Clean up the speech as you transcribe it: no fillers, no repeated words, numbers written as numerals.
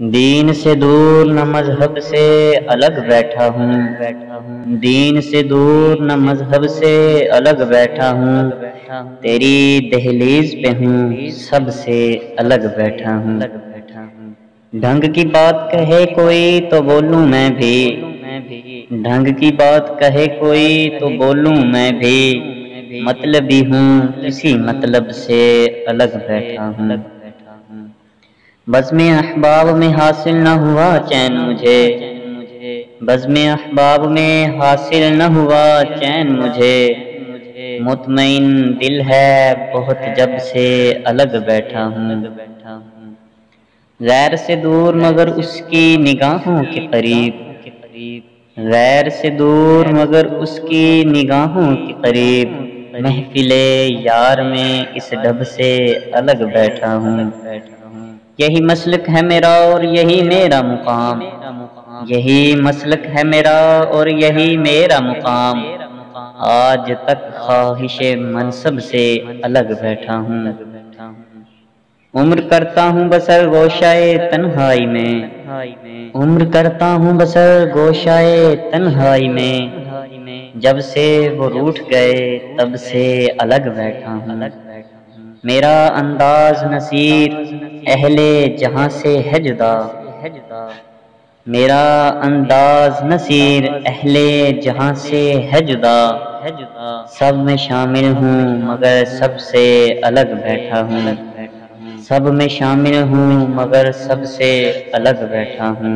دین سے دور نہ مذہب سے الگ بیٹھا ہوں، دین سے دور نہ مذہب سے الگ بیٹھا ہوں، تیری دہلیز پہ ہوں سب سے الگ بیٹھا ہوں۔ ڈھنگ کی بات کہے کوئی تو بولوں میں بھی، ڈھنگ کی بات کہے کوئی تو بولوں میں بھی، مطلبی ہوں کسی مطلب سے الگ بیٹھا ہوں۔ بزم احباب میں حاصل نہ ہوا چین مجھے، بزم احباب میں حاصل نہ ہوا چین مجھے، مطمئن دل ہے بہت جب سے الگ بیٹھا ہوں۔ غیر سے دور مگر اس کی نگاہوں کے قریب، غیر سے دور مگر اس کی نگاہوں کے قریب، محفل یار میں اس ڈب سے الگ بیٹھا ہوں۔ یہی مسلک ہے میرا اور یہی میرا مقام، یہی مسلک ہے میرا اور یہی میرا مقام، آج تک خواہش منصب سے الگ بیٹھا ہوں۔ عمر کرتا ہوں بسر گوشائے تنہائی میں، عمر کرتا ہوں بسر گوشائے تنہائی میں، جب سے وہ روٹھ گئے تب سے الگ بیٹھا ہوں۔ میرا انداز نصیر اہل جہاں سے ہے جدا، میرا انداز نصیر اہل جہاں سے ہے جدا، سب میں شامل ہوں مگر سب سے الگ بیٹھا ہوں، سب میں شامل ہوں مگر سب سے الگ بیٹھا ہوں۔